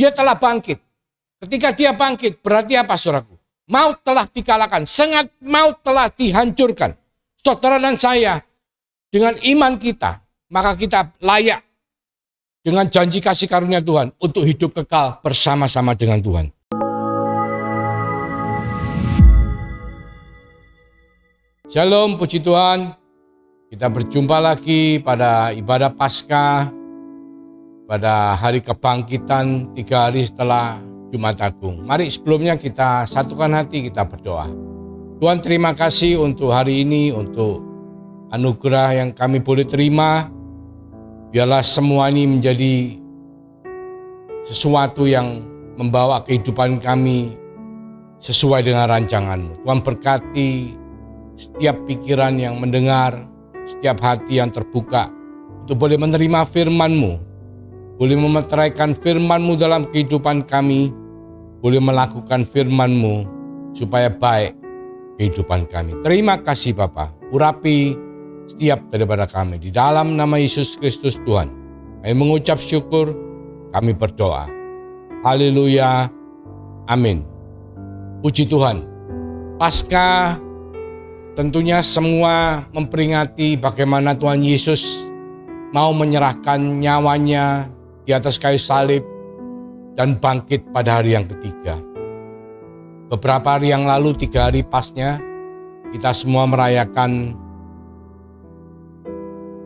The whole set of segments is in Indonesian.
Dia telah bangkit. Ketika dia bangkit, berarti apa saudaraku? Maut telah dikalahkan, sengat maut telah dihancurkan. Saudara dan saya, dengan iman kita, maka kita layak dengan janji kasih karunia Tuhan untuk hidup kekal bersama-sama dengan Tuhan. Shalom, puji Tuhan. Kita berjumpa lagi pada ibadah Paskah, pada hari kebangkitan 3 hari setelah Jumat Agung. Mari sebelumnya kita satukan hati, kita berdoa. Tuhan, terima kasih untuk hari ini, untuk anugerah yang kami boleh terima. Biarlah semua ini menjadi sesuatu yang membawa kehidupan kami sesuai dengan rancangan-Mu. Tuhan, berkati setiap pikiran yang mendengar, setiap hati yang terbuka untuk boleh menerima firman-Mu, boleh memeteraikan firman-Mu dalam kehidupan kami, boleh melakukan firman-Mu supaya baik kehidupan kami. Terima kasih Bapa, urapi setiap daripada kami. Di dalam nama Yesus Kristus Tuhan, kami mengucap syukur, kami berdoa. Haleluya, amin. Puji Tuhan. Paskah tentunya semua memperingati bagaimana Tuhan Yesus mau menyerahkan nyawanya di atas kayu salib dan bangkit pada hari yang ketiga. Beberapa hari yang lalu, 3 hari pasnya, kita semua merayakan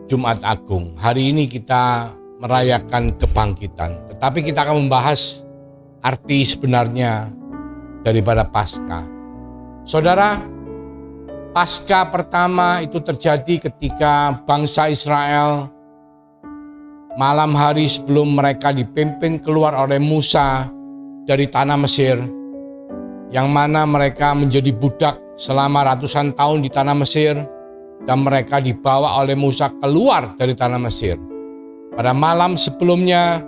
Jumat Agung. Hari ini kita merayakan kebangkitan. Tetapi kita akan membahas arti sebenarnya daripada Paskah. Saudara, Paskah pertama itu terjadi ketika bangsa Israel malam hari sebelum mereka dipimpin keluar oleh Musa dari tanah Mesir, yang mana mereka menjadi budak selama ratusan tahun di tanah Mesir, dan mereka dibawa oleh Musa keluar dari tanah Mesir. Pada malam sebelumnya,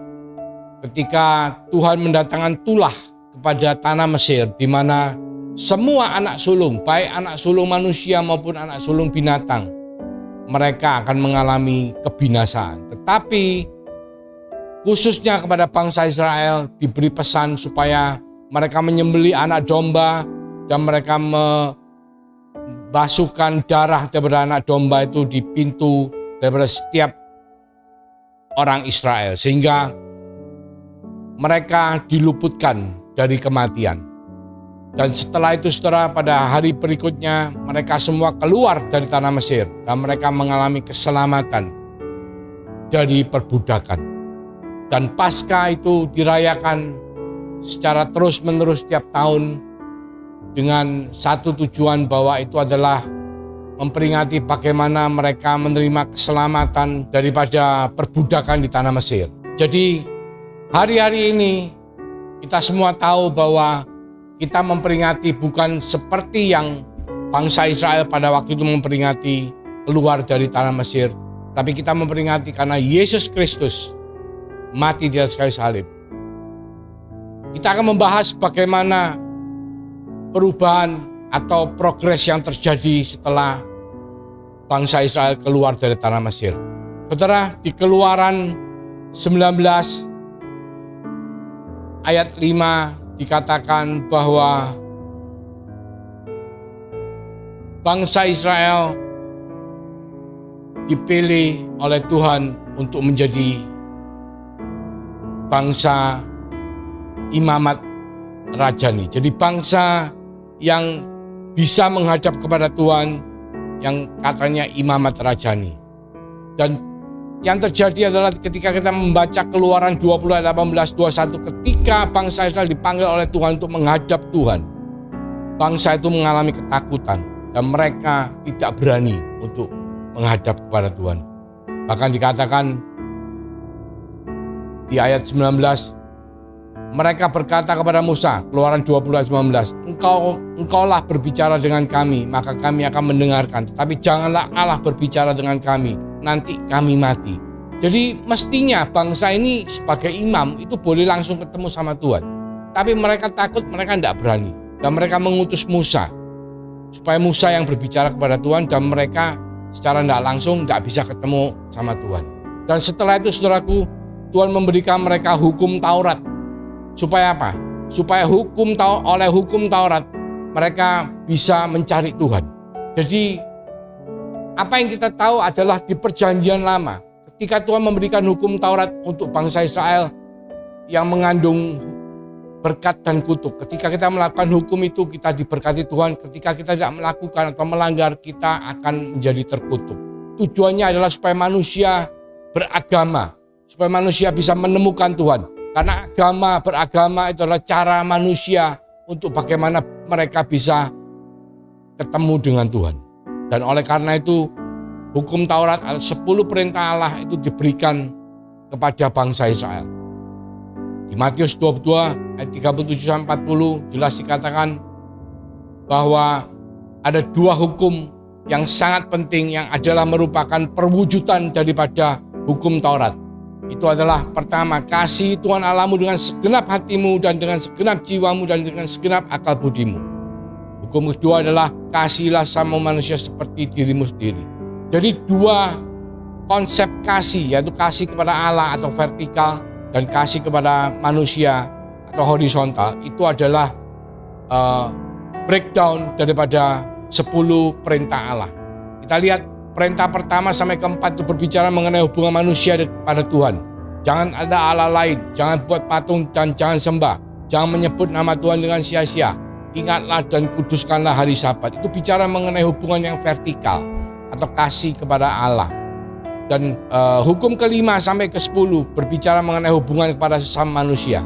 ketika Tuhan mendatangkan tulah kepada tanah Mesir, di mana semua anak sulung, baik anak sulung manusia maupun anak sulung binatang, mereka akan mengalami kebinasaan. Tetapi khususnya kepada bangsa Israel diberi pesan supaya mereka menyembelih anak domba dan mereka membasuhkan darah daripada anak domba itu di pintu daripada setiap orang Israel, sehingga mereka diluputkan dari kematian. Dan setelah itu saudara, pada hari berikutnya mereka semua keluar dari tanah Mesir dan mereka mengalami keselamatan dari perbudakan. Dan Paskah itu dirayakan secara terus-menerus setiap tahun dengan satu tujuan, bahwa itu adalah memperingati bagaimana mereka menerima keselamatan daripada perbudakan di tanah Mesir. Jadi hari-hari ini kita semua tahu bahwa kita memperingati bukan seperti yang bangsa Israel pada waktu itu memperingati keluar dari tanah Mesir, tapi kita memperingati karena Yesus Kristus mati di atas kayu salib. Kita akan membahas bagaimana perubahan atau progres yang terjadi setelah bangsa Israel keluar dari tanah Mesir. Saudara, di Keluaran 19 ayat 5 dikatakan bahwa bangsa Israel dipilih oleh Tuhan untuk menjadi bangsa imamat rajani. Jadi bangsa yang bisa menghadap kepada Tuhan, yang katanya imamat rajani. Dan yang terjadi adalah ketika kita membaca Keluaran 20 ayat 18-21, ketika bangsa Israel dipanggil oleh Tuhan untuk menghadap Tuhan, bangsa itu mengalami ketakutan dan mereka tidak berani untuk menghadap kepada Tuhan. Bahkan dikatakan di ayat 19, mereka berkata kepada Musa, Keluaran 20 ayat 19, Engkaulah berbicara dengan kami, maka kami akan mendengarkan. Tetapi janganlah Allah berbicara dengan kami, nanti kami mati. Jadi mestinya bangsa ini sebagai imam itu boleh langsung ketemu sama Tuhan. Tapi mereka takut, mereka tidak berani. Dan mereka mengutus Musa, supaya Musa yang berbicara kepada Tuhan, dan mereka secara tidak langsung tidak bisa ketemu sama Tuhan. Dan setelah itu saudaraku, Tuhan memberikan mereka hukum Taurat. Supaya apa? Supaya oleh hukum Taurat mereka bisa mencari Tuhan. Jadi apa yang kita tahu adalah di Perjanjian Lama, ketika Tuhan memberikan hukum Taurat untuk bangsa Israel yang mengandung berkat dan kutuk. Ketika kita melakukan hukum itu, kita diberkati Tuhan. Ketika kita tidak melakukan atau melanggar, kita akan menjadi terkutuk. Tujuannya adalah supaya manusia beragama, supaya manusia bisa menemukan Tuhan. Karena beragama itu adalah cara manusia untuk bagaimana mereka bisa ketemu dengan Tuhan. Dan oleh karena itu, hukum Taurat atau 10 perintah Allah itu diberikan kepada bangsa Israel. Di Matius 22 ayat 37-40 jelas dikatakan bahwa ada 2 hukum yang sangat penting yang adalah merupakan perwujudan daripada hukum Taurat. Itu adalah pertama, kasih Tuhan Allahmu dengan segenap hatimu dan dengan segenap jiwamu dan dengan segenap akal budimu. Hukum kedua adalah kasihilah sama manusia seperti dirimu sendiri. Jadi 2 konsep kasih, yaitu kasih kepada Allah atau vertikal dan kasih kepada manusia atau horizontal, itu adalah breakdown daripada 10 perintah Allah. Kita lihat perintah pertama sampai keempat itu berbicara mengenai hubungan manusia kepada Tuhan. Jangan ada Allah lain, jangan buat patung dan jangan sembah, jangan menyebut nama Tuhan dengan sia-sia. Ingatlah dan kuduskanlah hari Sabat. Itu bicara mengenai hubungan yang vertikal atau kasih kepada Allah. Dan hukum ke-5 sampai ke-10 berbicara mengenai hubungan kepada sesama manusia.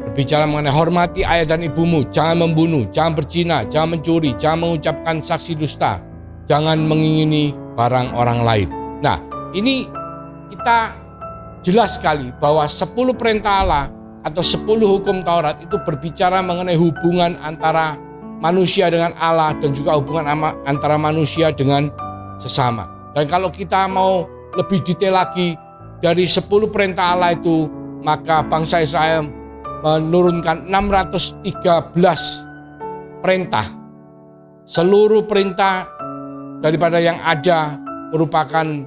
Berbicara mengenai hormati ayah dan ibumu, jangan membunuh, jangan berzina, jangan mencuri, jangan mengucapkan saksi dusta, jangan mengingini barang orang lain. Nah, ini kita jelas sekali bahwa 10 perintah Allah atau 10 hukum Taurat itu berbicara mengenai hubungan antara manusia dengan Allah dan juga hubungan antara manusia dengan sesama. Dan kalau kita mau lebih detail lagi dari 10 perintah Allah itu, maka bangsa Israel menurunkan 613 perintah. Seluruh perintah daripada yang ada merupakan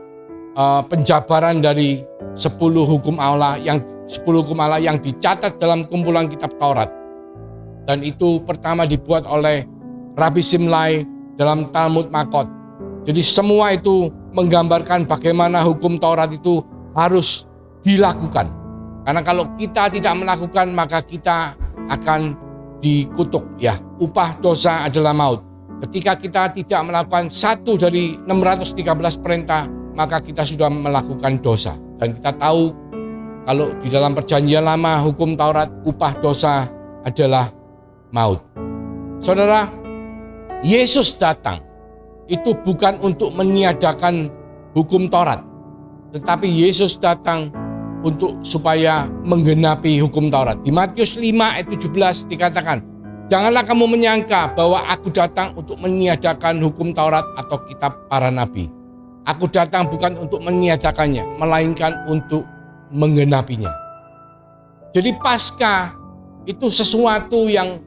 penjabaran dari 10 hukum Allah yang dicatat dalam kumpulan kitab Taurat. Dan itu pertama dibuat oleh Rabbi Simlai dalam Talmud Makot. Jadi semua itu menggambarkan bagaimana hukum Taurat itu harus dilakukan. Karena kalau kita tidak melakukan, maka kita akan dikutuk. Ya, upah dosa adalah maut. Ketika kita tidak melakukan satu dari 613 perintah, maka kita sudah melakukan dosa. Dan kita tahu kalau di dalam Perjanjian Lama, hukum Taurat, upah dosa adalah maut. Saudara, Yesus datang itu bukan untuk meniadakan hukum Taurat, tetapi Yesus datang untuk supaya menggenapi hukum Taurat. Di Matius 5 ayat 17 dikatakan, janganlah kamu menyangka bahwa aku datang untuk meniadakan hukum Taurat atau kitab para nabi. Aku datang bukan untuk meniadakannya, melainkan untuk menggenapinya. Jadi Paskah itu sesuatu yang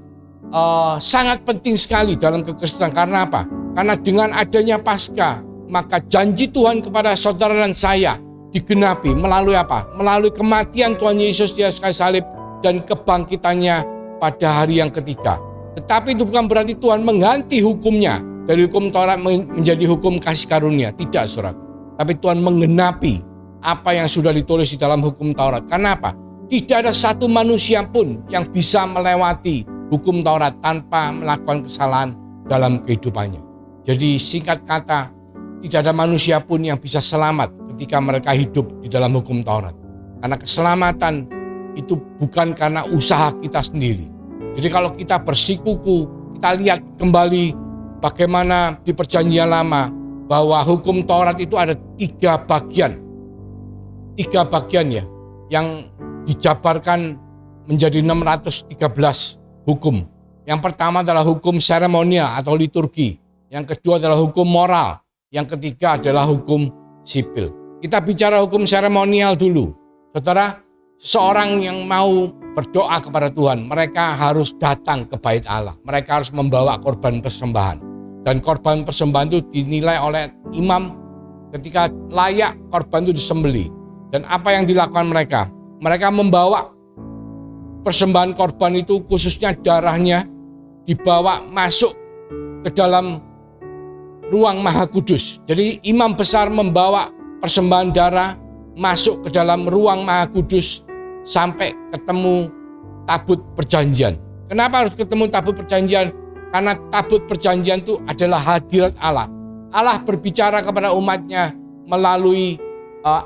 sangat penting sekali dalam kekristenan. Karena apa? Karena dengan adanya Paskah, maka janji Tuhan kepada saudara dan saya digenapi melalui apa? Melalui kematian Tuhan Yesus di atas kayu salib dan kebangkitannya pada hari yang ketiga. Tetapi itu bukan berarti Tuhan mengganti hukumnya dari hukum Taurat menjadi hukum kasih karunia. Tidak, saudara. Tapi Tuhan menggenapi apa yang sudah ditulis di dalam hukum Taurat. Karena apa? Tidak ada satu manusia pun yang bisa melewati hukum Taurat tanpa melakukan kesalahan dalam kehidupannya. Jadi singkat kata, tidak ada manusia pun yang bisa selamat ketika mereka hidup di dalam hukum Taurat. Karena keselamatan itu bukan karena usaha kita sendiri. Jadi kalau kita bersikuku, kita lihat kembali bagaimana di Perjanjian Lama bahwa hukum Taurat itu ada 3 bagian. 3 bagian ya, yang dijabarkan menjadi 613 hukum. Yang pertama adalah hukum seremonial atau liturgi. Yang kedua adalah hukum moral. Yang ketiga adalah hukum sipil. Kita bicara hukum seremonial dulu. Saudara, seorang yang mau berdoa kepada Tuhan, mereka harus datang ke bait Allah. Mereka harus membawa korban persembahan. Dan korban persembahan itu dinilai oleh imam ketika layak korban itu disembelih. Dan apa yang dilakukan mereka? Mereka membawa persembahan korban itu khususnya darahnya dibawa masuk ke dalam ruang Maha Kudus. Jadi imam besar membawa persembahan darah masuk ke dalam ruang Maha Kudus sampai ketemu tabut perjanjian. Kenapa harus ketemu tabut perjanjian? Karena tabut perjanjian itu adalah hadirat Allah. Allah berbicara kepada umatnya melalui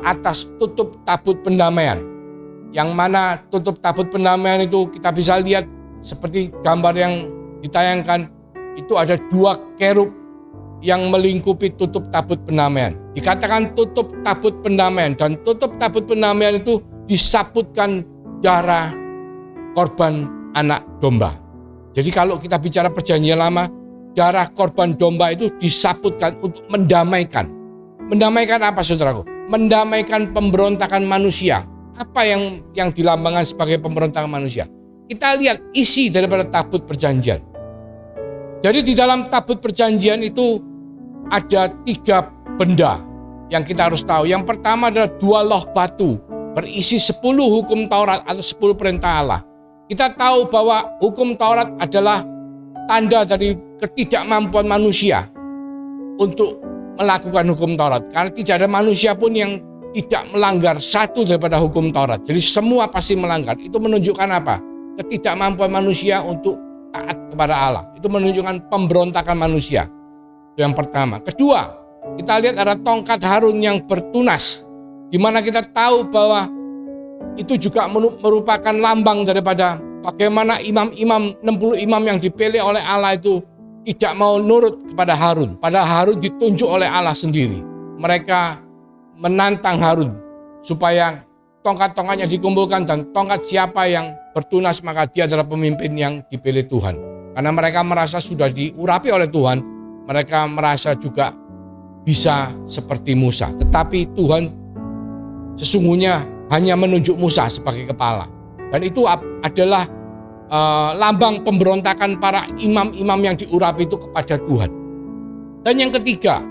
atas tutup tabut pendamaian. Yang mana tutup tabut pendamaian itu kita bisa lihat seperti gambar yang ditayangkan. Itu ada 2 kerub yang melingkupi tutup tabut pendamaian. Dikatakan tutup tabut pendamaian, dan tutup tabut pendamaian itu disaputkan darah korban anak domba. Jadi kalau kita bicara perjanjian lama, darah korban domba itu disaputkan untuk mendamaikan. Mendamaikan apa, saudaraku? Mendamaikan pemberontakan manusia. Apa yang dilambangkan sebagai pemberontakan manusia? Kita lihat isi daripada tabut perjanjian. Jadi di dalam tabut perjanjian itu ada 3 benda yang kita harus tahu. Yang pertama adalah 2 loh batu berisi 10 hukum Taurat atau 10 perintah Allah. Kita tahu bahwa hukum Taurat adalah tanda dari ketidakmampuan manusia untuk melakukan hukum Taurat. Karena tidak ada manusia pun yang tidak melanggar satu daripada hukum Taurat. Jadi semua pasti melanggar. Itu menunjukkan apa? Ketidakmampuan manusia untuk taat kepada Allah. Itu menunjukkan pemberontakan manusia. Itu yang pertama. Kedua, kita lihat ada tongkat Harun yang bertunas, di mana kita tahu bahwa itu juga merupakan lambang daripada bagaimana imam-imam, 60 imam yang dipilih oleh Allah itu tidak mau nurut kepada Harun. Padahal Harun ditunjuk oleh Allah sendiri. Mereka menantang Harun supaya tongkat-tongkatnya dikumpulkan, dan tongkat siapa yang bertunas maka dia adalah pemimpin yang dipilih Tuhan. Karena mereka merasa sudah diurapi oleh Tuhan, mereka merasa juga bisa seperti Musa. Tetapi Tuhan sesungguhnya hanya menunjuk Musa sebagai kepala. Dan itu adalah lambang pemberontakan para imam-imam yang diurapi itu kepada Tuhan. Dan yang ketiga,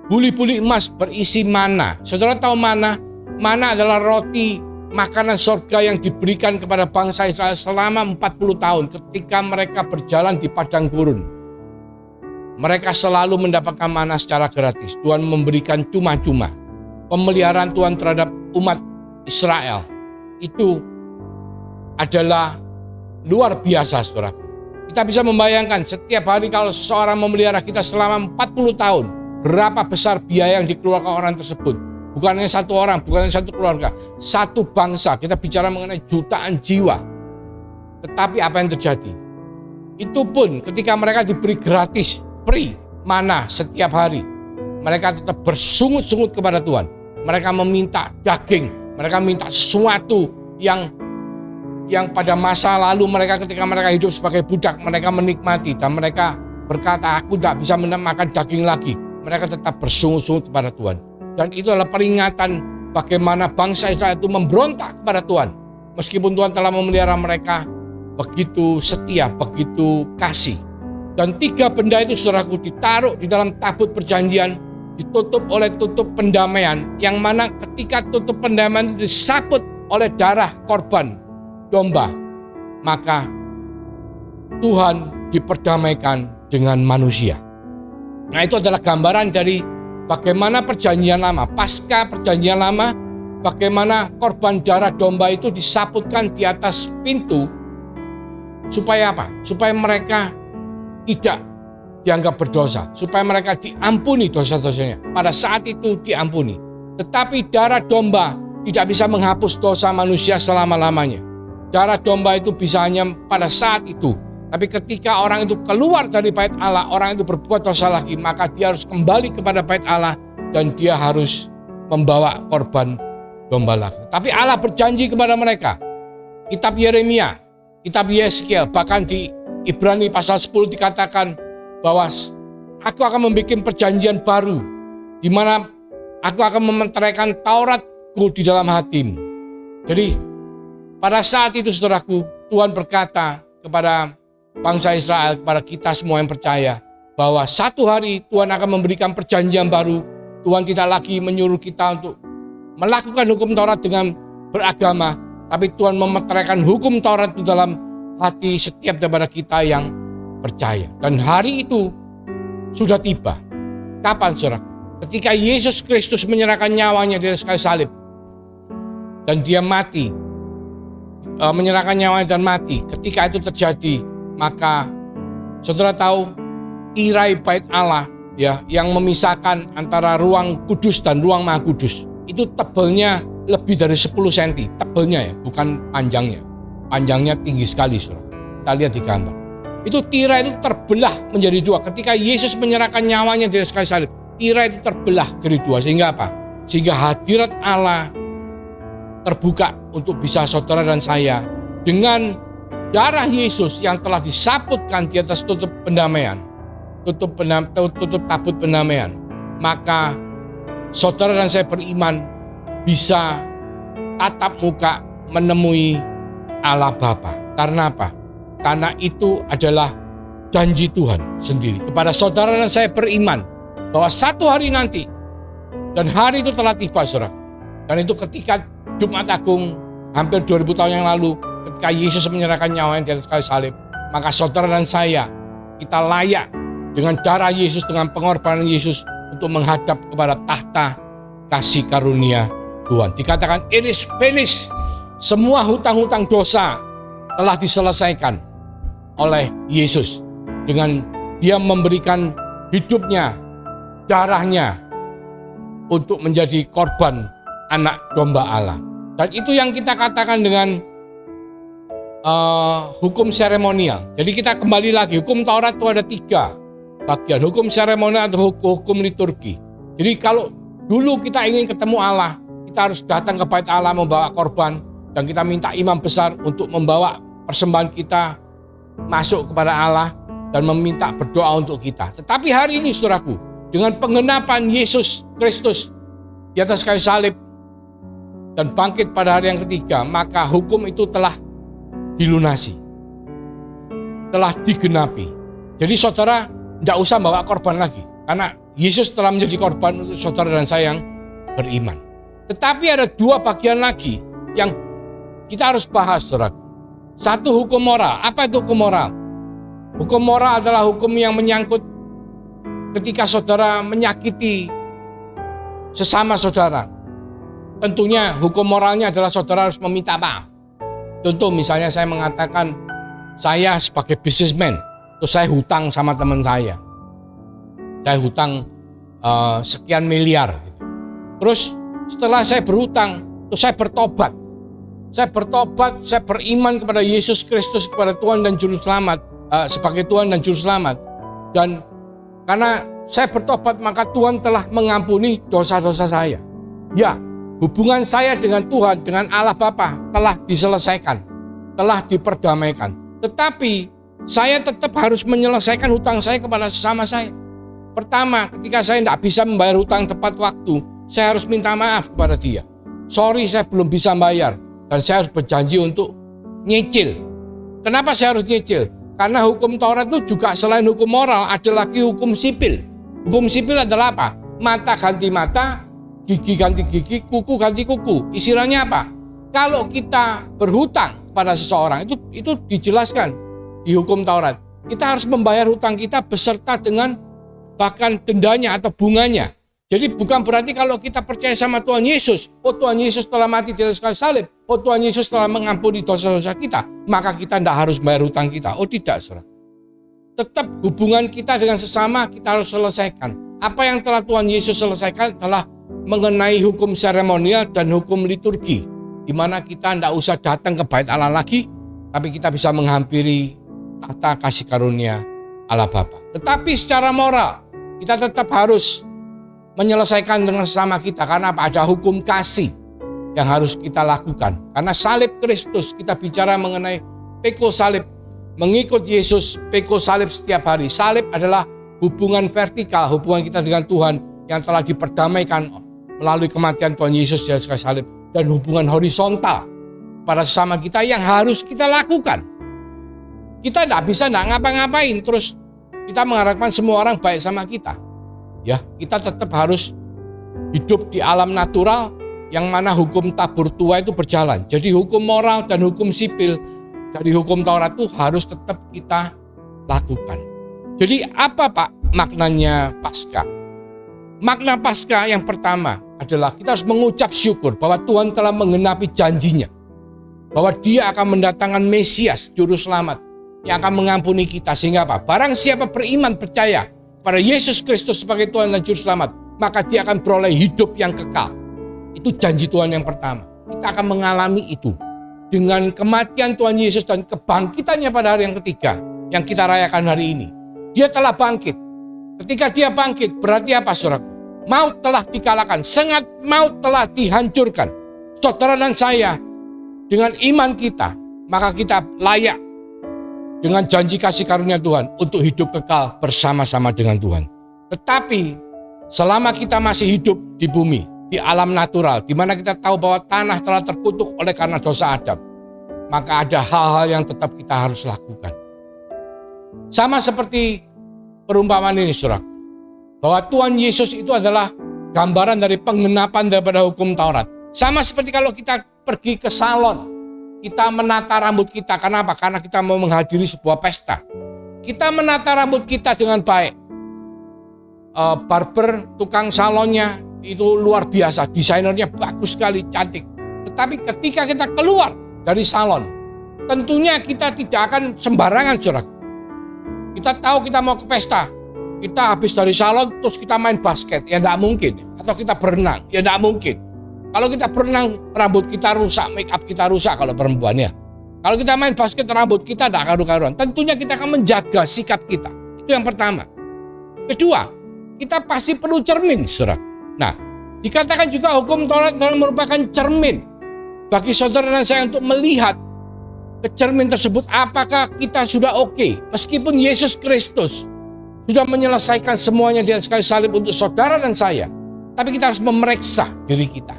buli-buli emas berisi mana. Saudara tahu mana? Mana adalah roti makanan surga yang diberikan kepada bangsa Israel selama 40 tahun ketika mereka berjalan di padang gurun. Mereka selalu mendapatkan mana secara gratis. Tuhan memberikan cuma-cuma. Pemeliharaan Tuhan terhadap umat Israel itu adalah luar biasa, saudaraku. Kita bisa membayangkan setiap hari kalau seseorang memelihara kita selama 40 tahun, berapa besar biaya yang dikeluarkan orang tersebut. Bukan hanya satu orang, bukan hanya satu keluarga, satu bangsa. Kita bicara mengenai jutaan jiwa. Tetapi apa yang terjadi? Itu pun ketika mereka diberi gratis, free, mana setiap hari, mereka tetap bersungut-sungut kepada Tuhan. Mereka meminta daging, mereka minta sesuatu yang pada masa lalu mereka ketika mereka hidup sebagai budak, mereka menikmati, dan mereka berkata, aku tak bisa makan daging lagi. Mereka tetap bersungut-sungut kepada Tuhan. Dan itu adalah peringatan bagaimana bangsa Israel itu memberontak kepada Tuhan. Meskipun Tuhan telah memelihara mereka begitu setia, begitu kasih. Dan 3 benda itu, saudaraku, ditaruh di dalam tabut perjanjian, ditutup oleh tutup pendamaian, yang mana ketika tutup pendamaian itu disaput oleh darah korban domba, maka Tuhan diperdamaikan dengan manusia. Nah, itu adalah gambaran dari bagaimana perjanjian lama, pasca perjanjian lama, bagaimana korban darah domba itu disaputkan di atas pintu, supaya apa? Supaya mereka tidak dianggap berdosa, supaya mereka diampuni dosa-dosanya. Pada saat itu diampuni. Tetapi darah domba tidak bisa menghapus dosa manusia selama-lamanya. Darah domba itu bisa hanya pada saat itu. Tapi ketika orang itu keluar dari bait Allah, orang itu berbuat dosa lagi, maka dia harus kembali kepada bait Allah dan dia harus membawa korban domba lagi. Tapi Allah berjanji kepada mereka. Kitab Yeremia, kitab Yeskiel, bahkan di Ibrani pasal 10 dikatakan bahwa aku akan membuat perjanjian baru, di mana aku akan mementeraikan Tauratku di dalam hatimu. Jadi pada saat itu, saudaraku, Tuhan berkata kepada bangsa Israel, kepada kita semua yang percaya, bahwa satu hari Tuhan akan memberikan perjanjian baru. Tuhan tidak lagi menyuruh kita untuk melakukan hukum Taurat dengan beragama, tapi Tuhan memeteraikan hukum Taurat itu dalam hati setiap daripada kita yang percaya. Dan hari itu sudah tiba. Kapan, saudara? Ketika Yesus Kristus menyerahkan nyawanya di atas kayu salib dan dia mati, menyerahkan nyawanya dan mati. Ketika itu terjadi, maka saudara tahu tirai bait Allah ya yang memisahkan antara ruang kudus dan ruang maha kudus itu tebalnya lebih dari 10 cm, tebalnya ya, bukan panjangnya. Panjangnya tinggi sekali, saudara. Kita lihat di gambar. Itu tirai itu terbelah menjadi dua. Ketika Yesus menyerahkan nyawanya di atas kayu salib, tirai itu terbelah jadi dua. Sehingga apa? Sehingga hadirat Allah terbuka untuk bisa saudara dan saya dengan darah Yesus yang telah disaputkan di atas tutup pendamaian, tutup tabut pendamaian. Maka saudara dan saya beriman bisa tatap muka menemui Allah Bapa. Karena apa? Karena itu adalah janji Tuhan sendiri. Kepada saudara dan saya beriman bahwa satu hari nanti, dan hari itu telah tiba, saudara. Dan itu ketika Jumat Agung hampir 2000 tahun yang lalu, ketika Yesus menyerahkan nyawanya di atas kayu salib, maka saudara dan saya, kita layak dengan darah Yesus, dengan pengorbanan Yesus untuk menghadap kepada tahta kasih karunia Tuhan. Dikatakan it is finished. Semua hutang-hutang dosa telah diselesaikan oleh Yesus dengan dia memberikan hidupnya, darahnya untuk menjadi korban anak domba Allah. Dan itu yang kita katakan dengan hukum seremonial. Jadi kita kembali lagi, hukum Taurat itu ada 3 bagian. Hukum seremonial atau hukum liturgi. Jadi kalau dulu kita ingin ketemu Allah, kita harus datang ke bait Allah membawa korban, dan kita minta imam besar untuk membawa persembahan kita masuk kepada Allah dan meminta berdoa untuk kita. Tetapi hari ini, saudaraku, dengan penggenapan Yesus Kristus di atas kayu salib dan bangkit pada hari yang ketiga, maka hukum itu telah dilunasi, telah digenapi. Jadi saudara tidak usah bawa korban lagi, karena Yesus telah menjadi korban untuk saudara dan saya yang beriman. Tetapi ada 2 bagian lagi yang kita harus bahas, saudara. Satu, hukum moral. Apa itu hukum moral? Hukum moral adalah hukum yang menyangkut ketika saudara menyakiti sesama saudara. Tentunya hukum moralnya adalah saudara harus meminta maaf. Contoh misalnya saya mengatakan, saya sebagai businessman, terus saya hutang sama teman saya. Saya hutang sekian miliar. Gitu. Terus setelah saya berhutang, terus saya bertobat. Saya beriman kepada Yesus Kristus, kepada Tuhan dan Juru Selamat, sebagai Tuhan dan Juru Selamat. Dan karena saya bertobat, maka Tuhan telah mengampuni dosa-dosa saya. Ya, hubungan saya dengan Tuhan, dengan Allah Bapa telah diselesaikan, telah diperdamaikan. Tetapi saya tetap harus menyelesaikan hutang saya kepada sesama saya. Pertama, ketika saya tidak bisa membayar hutang tepat waktu, saya harus minta maaf kepada dia. Sorry, saya belum bisa bayar. Dan saya harus berjanji untuk nyicil. Kenapa saya harus nyicil? Karena hukum Taurat itu juga selain hukum moral, ada lagi hukum sipil. Hukum sipil adalah apa? Mata ganti mata, gigi ganti gigi, kuku ganti kuku. Istilahnya apa? Kalau kita berhutang pada seseorang, itu dijelaskan di hukum Taurat. Kita harus membayar hutang kita beserta dengan bahkan dendanya atau bunganya. Jadi bukan berarti kalau kita percaya sama Tuhan Yesus, oh Tuhan Yesus telah mati di atas kayu salib, oh Tuhan Yesus telah mengampuni dosa-dosa kita, maka kita tidak harus bayar hutang kita. Oh tidak, saudara. Tetap hubungan kita dengan sesama kita harus selesaikan. Apa yang telah Tuhan Yesus selesaikan telah mengenai hukum seremonial dan hukum liturgi, di mana kita tidak usah datang ke bait Allah lagi, tapi kita bisa menghampiri tahta kasih karunia Allah Bapa. Tetapi secara moral, kita tetap harus menyelesaikan dengan sesama kita, karena apa? Ada hukum kasih yang harus kita lakukan. Karena salib Kristus, kita bicara mengenai peko salib, mengikut Yesus, peko salib setiap hari. Salib adalah hubungan vertikal, hubungan kita dengan Tuhan yang telah diperdamaikan melalui kematian Tuhan Yesus di atas kayu salib, dan hubungan horizontal pada sesama kita yang harus kita lakukan. Kita tidak bisa ngapa-ngapain terus kita mengharapkan semua orang baik sama kita. Ya, kita tetap harus hidup di alam natural yang mana hukum tabur tua itu berjalan. Jadi hukum moral dan hukum sipil dari hukum Taurat itu harus tetap kita lakukan. Jadi apa Pak maknanya Paskah? Makna Paskah yang pertama adalah kita harus mengucap syukur bahwa Tuhan telah menggenapi janjinya. Bahwa dia akan mendatangkan Mesias, Juru Selamat, yang akan mengampuni kita. Sehingga apa? Barang siapa beriman percaya pada Yesus Kristus sebagai Tuhan dan Juru Selamat, maka dia akan beroleh hidup yang kekal. Itu janji Tuhan yang pertama. Kita akan mengalami itu. Dengan kematian Tuhan Yesus dan kebangkitannya pada hari yang ketiga, yang kita rayakan hari ini. Dia telah bangkit. Ketika dia bangkit, berarti apa saudara? Maut telah dikalahkan, sengat maut telah dihancurkan. Saudara dan saya, dengan iman kita, maka kita layak dengan janji kasih karunia Tuhan untuk hidup kekal bersama-sama dengan Tuhan. Tetapi selama kita masih hidup di bumi, di alam natural, di mana kita tahu bahwa tanah telah terkutuk oleh karena dosa Adam, maka ada hal-hal yang tetap kita harus lakukan. Sama seperti perumpamaan ini saudara, bahwa Tuhan Yesus itu adalah gambaran dari penggenapan daripada hukum Taurat. Sama seperti kalau kita pergi ke salon, kita menata rambut kita. Kenapa? Karena kita mau menghadiri sebuah pesta. Kita menata rambut kita dengan baik. Barber, tukang salonnya itu luar biasa, desainernya bagus sekali, cantik. Tetapi ketika kita keluar dari salon, tentunya kita tidak akan sembarangan saudara. Kita tahu kita mau ke pesta, kita habis dari salon terus kita main basket, ya tidak mungkin. Atau kita berenang, ya tidak mungkin. Kalau kita berenang, rambut kita rusak, make up kita rusak kalau perempuan ya. Kalau kita main basket, rambut kita tidak karu-karuan. Tentunya kita akan menjaga sikap kita. Itu yang pertama. Kedua, kita pasti perlu cermin, saudara. Nah, dikatakan juga hukum Taurat merupakan cermin bagi saudara dan saya untuk melihat ke cermin tersebut apakah kita sudah oke. Meskipun Yesus Kristus sudah menyelesaikan semuanya di atas kayu salib untuk saudara dan saya, tapi kita harus memeriksa diri kita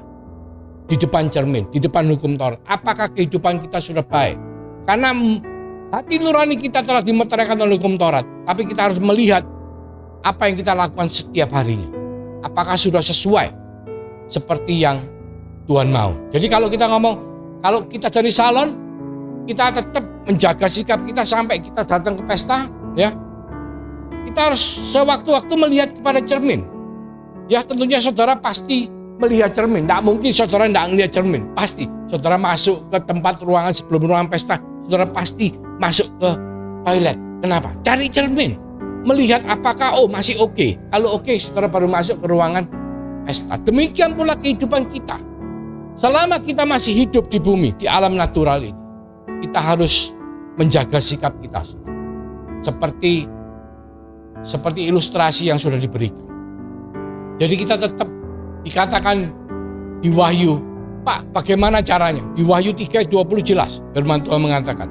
di depan cermin, di depan hukum Taurat. Apakah kehidupan kita sudah baik? Karena hati nurani kita telah dimeteraikan oleh hukum Taurat, tapi kita harus melihat apa yang kita lakukan setiap harinya. Apakah sudah sesuai seperti yang Tuhan mau? Jadi kalau kita ngomong, kalau kita dari salon, kita tetap menjaga sikap kita sampai kita datang ke pesta, ya. Kita harus sewaktu-waktu melihat kepada cermin. Ya, tentunya saudara pasti melihat cermin. Tidak mungkin saudara tidak melihat cermin. Pasti saudara masuk ke tempat ruangan sebelum ruangan pesta, saudara pasti masuk ke toilet. Kenapa? Cari cermin. Melihat apakah masih oke. Kalau oke, saudara baru masuk ke ruangan pesta. Demikian pula kehidupan kita. Selama kita masih hidup di bumi, di alam natural ini, kita harus menjaga sikap kita. Seperti ilustrasi yang sudah diberikan. Jadi kita tetap dikatakan di Wahyu, Pak, bagaimana caranya? Di Wahyu 3:20 jelas, firman Tuhan mengatakan,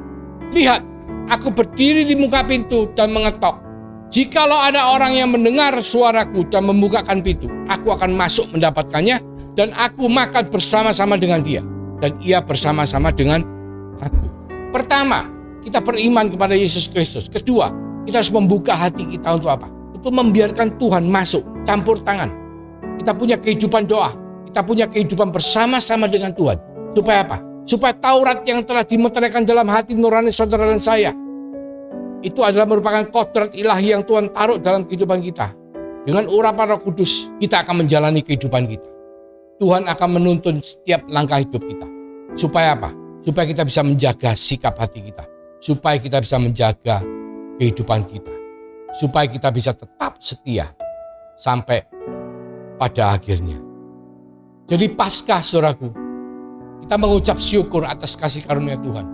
lihat, aku berdiri di muka pintu dan mengetok. Jikalau ada orang yang mendengar suaraku dan membukakan pintu, aku akan masuk mendapatkannya dan aku makan bersama-sama dengan dia dan ia bersama-sama dengan aku. Pertama, kita beriman kepada Yesus Kristus. Kedua, kita harus membuka hati kita untuk apa? Untuk membiarkan Tuhan masuk, campur tangan. Kita punya kehidupan doa. Kita punya kehidupan bersama-sama dengan Tuhan. Supaya apa? Supaya Taurat yang telah dimeteraikan dalam hati nurani saudara dan saya, itu adalah merupakan kodrat ilahi yang Tuhan taruh dalam kehidupan kita. Dengan urapan Roh Kudus, kita akan menjalani kehidupan kita. Tuhan akan menuntun setiap langkah hidup kita. Supaya apa? Supaya kita bisa menjaga sikap hati kita. Supaya kita bisa menjaga kehidupan kita. Supaya kita bisa tetap setia sampai pada akhirnya. Jadi Paskah, saudaraku, kita mengucap syukur atas kasih karunia Tuhan.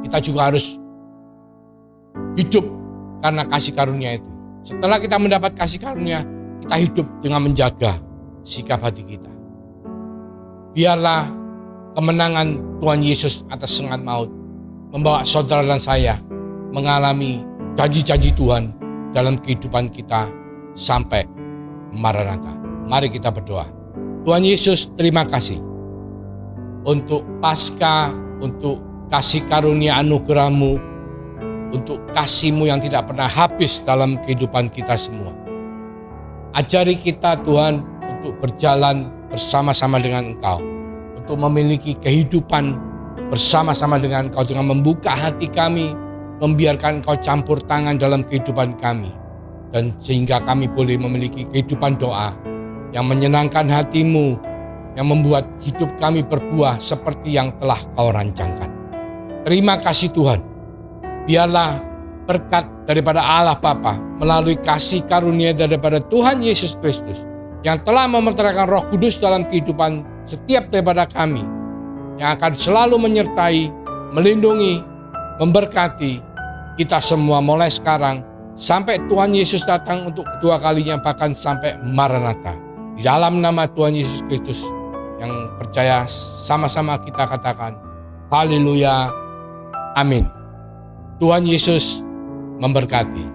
Kita juga harus hidup karena kasih karunia itu. Setelah kita mendapat kasih karunia, kita hidup dengan menjaga sikap hati kita. Biarlah kemenangan Tuhan Yesus atas sengat maut membawa saudara dan saya mengalami janji-janji Tuhan dalam kehidupan kita sampai Maranatha. Mari kita berdoa. Tuhan Yesus, terima kasih untuk Paskah, untuk kasih karunia anugerah-Mu, untuk kasih-Mu yang tidak pernah habis dalam kehidupan kita semua. Ajari kita Tuhan untuk berjalan bersama-sama dengan Engkau, untuk memiliki kehidupan bersama-sama dengan Engkau, dengan membuka hati kami, membiarkan Engkau campur tangan dalam kehidupan kami, dan sehingga kami boleh memiliki kehidupan doa yang menyenangkan hati-Mu, yang membuat hidup kami berbuah seperti yang telah Kau rancangkan. Terima kasih Tuhan. Biarlah berkat daripada Allah Bapa melalui kasih karunia daripada Tuhan Yesus Kristus yang telah memeteraikan Roh Kudus dalam kehidupan setiap daripada kami, yang akan selalu menyertai, melindungi, memberkati kita semua mulai sekarang sampai Tuhan Yesus datang untuk kedua kalinya, bahkan sampai Maranatha. Di dalam nama Tuhan Yesus Kristus yang percaya, sama-sama kita katakan haleluya, amin. Tuhan Yesus memberkati.